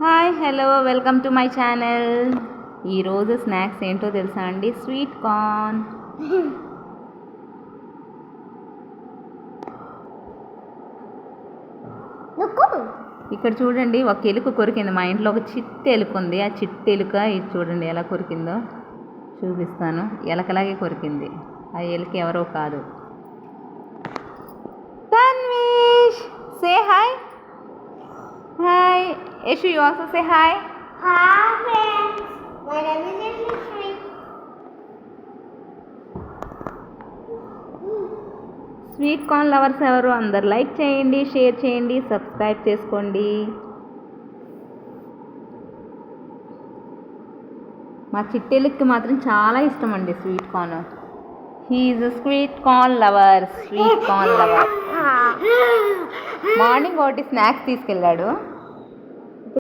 Hi hello welcome to my channel. ఈరోజు snacks ఏంటో తెలుసా అండి? Sweet corn. ఇక్కడ చూడండి, ఒక ఎలుక కొరికింది. మా ఇంట్లో ఒక చిట్టి ఎలుక ఉంది. ఆ చిట్టి ఎలుక ఇది చూడండి ఎలా కొరికిందో చూపిస్తాను. ఎలకలాగే కొరికింది. ఆ ఎలుక ఎవరో కాదు. Tanvish, say hi. Hi Yashu, you also say hi. Hi friends, my name is Yashashree. Sweet corn lovers ఎవరు? అందరు లైక్ చేయండి, షేర్ చేయండి, సబ్స్క్రైబ్ చేసుకోండి. మా చిట్టెలుక్కి మాత్రం చాలా ఇష్టం అండి sweet corn. He's sweet corn lover. Morning ఒకటి స్నాక్స్ తీసుకెళ్ళాడు.